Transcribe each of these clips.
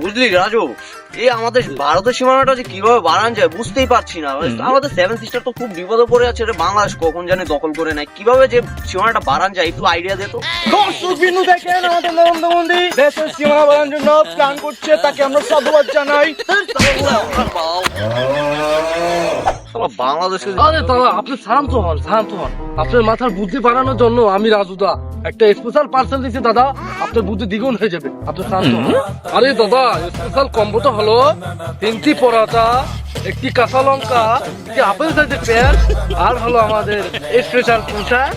বুঝলি রাজু, এই আমাদের ভারতের সীমানাটা যে কিভাবে বাড়ান যায় বুঝতেই পারছি না। আমাদের সেভেন সিস্টার তো খুব বিপদে পড়ে আছে, এটা বাংলাদেশ কখন জানি দখল করে নেয়। কিভাবে যে সীমানাটা বাড়ান যায় একটু আইডিয়া দে তো। দর্শক বিন্দু দেখেন, আমাদের নরেন্দ্র মোদী দেশের সীমানা বাড়ানোর জন্য প্ল্যান করছে, তাকে আমরা সাধুবাদ জানাই। বাংলাদেশে আরে দাদা, আপনি শান্ত হন, শান্ত হন। আপনার মাথার বুদ্ধি বাড়ানোর জন্য আমি রাজুদা একটা স্পেশাল পার্সেল দিচ্ছি দাদা, আপনার বুদ্ধি দ্বিগুণ হয়ে যাবে। আপনি শান্ত হন। আরে দাদা, স্পেশাল কম্বোটা হলো 3টি পরাটা, 1টি কাঁচা লঙ্কা, 1টি আপেল সাইজের পেঁয়াজ, আর হলো আমাদের স্পেশাল পোশাক,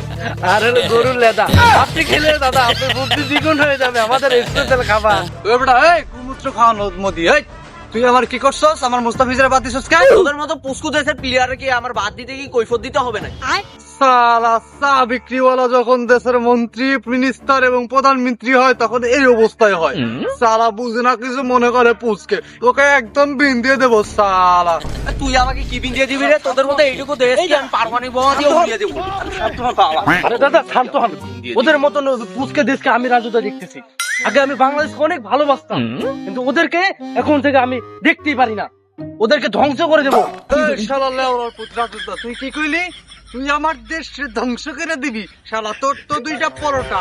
আর হলো গরুর লেদা। আপনি খেলে দাদা আপনার বুদ্ধি দ্বিগুণ হয়ে যাবে, আমাদের স্পেশাল খাবার। কুমুত্র খাওয়ানো মোদি, তুই আমার কি করছস? আমার মুস্তাফিজের বাদ দিছস কেন? তোদের মতো পুস্কু দেশের প্লেয়ারে কি আমার বাদ দিতে কি কৈফত দিতে হবে না? সালা চা বিক্রিওয়ালা যখন দেশের মন্ত্রী, মিনিস্টার এবং প্রধানমন্ত্রী হয় তখন এই অবস্থায় হয়। সালা বুঝে না কিছু, মনে করে পুচকে, তোকে একদম বিন দিয়ে দেবো সালা। তুই আমাকে কি বিন দিয়ে দিবি রে? তোদের মতো এইটুকু দেশ কি আমি পারমানি বোমা দিয়ে উড়িয়ে দেবো? আরে দাদা শান্ত হন, ওদের মতন পুচকে দেশকে আমি রাজুদা দেখতেছি। আগে আমি বাংলাদেশকে অনেক ভালোবাসতাম, কিন্তু ওদেরকে এখন থেকে আমি দেখতেই পারি না, ওদেরকে ধ্বংস করে দেবো। তুই কি কইলি? তুই আমার দেশ ধ্বংস করে দিবি? শালা তোর তো 2টা পরোটা,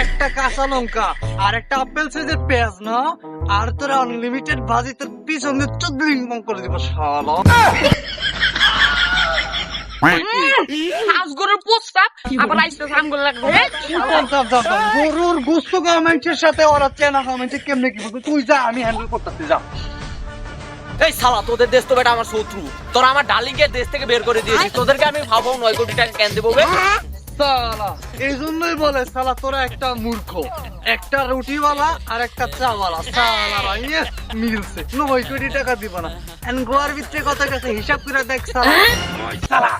1টা কাঁচা লঙ্কা আর 1টা আপেল সাইজের পেঁয়াজ না, আর তোর আনলিমিটেড ভাজি, তোর পিছনে 14 ইনকাম করে দিব শালা। গরুর গোস্ত গভর্নমেন্টের সাথে ওরা চেনা গভর্নমেন্টে কেমনে কি বলবে? তুই যা, আমি হ্যান্ডেল করতেছি, যা। এই শালা, তোদের দেশ তো বেটা আমার শত্রু। তোরা আমার ডার্লিংকে দেশ থেকে বের করে দিয়েছিস, তোদেরকে আমি ভাবো 9 কোটি টাকা কেন দেবো বে? সালা এই জন্যই বলে সালা তোরা একটা মূর্খ, একটা রুটিওয়ালা আর একটা চাওয়ালা। সালা মিলছে 9 কোটি টাকা দিব না, এন্ড গোয়ার ভিতরে কত গেছে হিসাব করে দেখ সালা। শালা,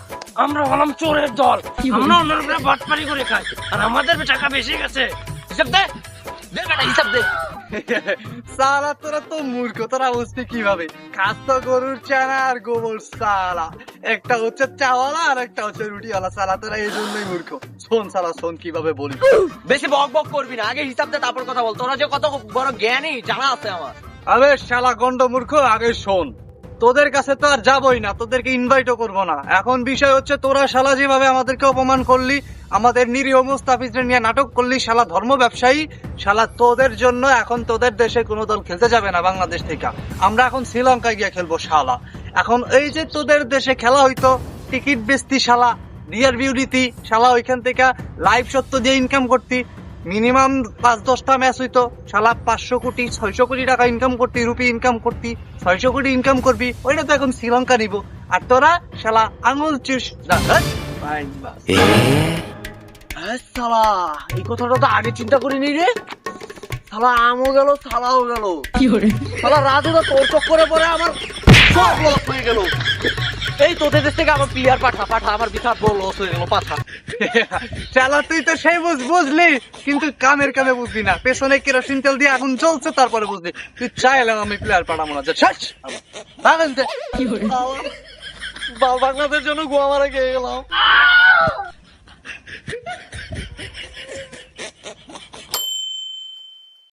আমরা হলাম চোরের দল, আমরা অন্যের উপরে বাটপারি করে খাই, আর আমাদের টাকা বেশি গেছে। হিসাব দে, দে বেটা হিসাব দে। সালা তোরা তো মূর্খ, তোরা বুঝতে কিভাবে? খাস তো গরুর চানা আর গোবর সালা, একটা হচ্ছে চাওয়ালা আর একটা হচ্ছে রুটিওয়ালা। সালা তোরা এই জন্যই মূর্খ। শোন সালা, শোন কিভাবে বলি। বেশি বক বক করবি না, আগে হিসাব দে তারপর কথা বল। তোরা যে কত বড় জ্ঞানী জানা আছে আমার। আবে শালা গন্ড মূর্খ, আগে শোন। তোদের কাছে তো আর যাবই না, তোদেরকে ইনভাইটও করবো না। এখন বিষয় হচ্ছে, তোরা শালা যেভাবে আমাদেরকে অপমান করলি, আমাদের নিরীহ মুস্তাফিজদের নিয়ে নাটক করলি, শালা ধর্ম ব্যবসায়ী শালা, তোদের জন্য এখন তোদের দেশে কোনো দল খেলতে যাবে না বাংলাদেশ থেকে। আমরা এখন শ্রীলঙ্কায় গিয়ে খেলবো শালা। এখন এই যে তোদের দেশে খেলা হইতো, টিকিট বেচতি শালা, ডিয়ার বিউটিতে শালা, ওইখান থেকে লাইভ সত্য দিয়ে ইনকাম করতি। মিনিমাম 5-10টা ম্যাচ হইতো শালা, 500 কোটি 600 কোটি টাকা ইনকাম করতি, রুপি ইনকাম করতি, 600 কোটি ইনকাম করবি। ওইটা তো এখন শ্রীলঙ্কা নিব, আর তোরা শালা আঙুল চুষ। শালা, এই কথাটা তো আগে চিন্তা করিনি রে। শালা আমও গেল, শালাও গেল। শালা রাজুদা তোর চক্করে পরে আমার সব লস হয়ে গেল। এই তোদের দেশ থেকে আমার প্লেয়ার পাঠা, আমার বিশাল বড় লস হয়ে গেল, পাঠা। শালা তুই তো সেই বুঝলি, কিন্তু কামের কামে বুঝলি না। পেছনে কেরোসিন তেল দিয়ে আগুন জ্বলছে, তারপরে বুঝলি। তুই চাইলাম আমি প্লেয়ার পাঠাবো না, বাংলাদেশের জন্য গোয়া মারা গিয়ে গেলাম।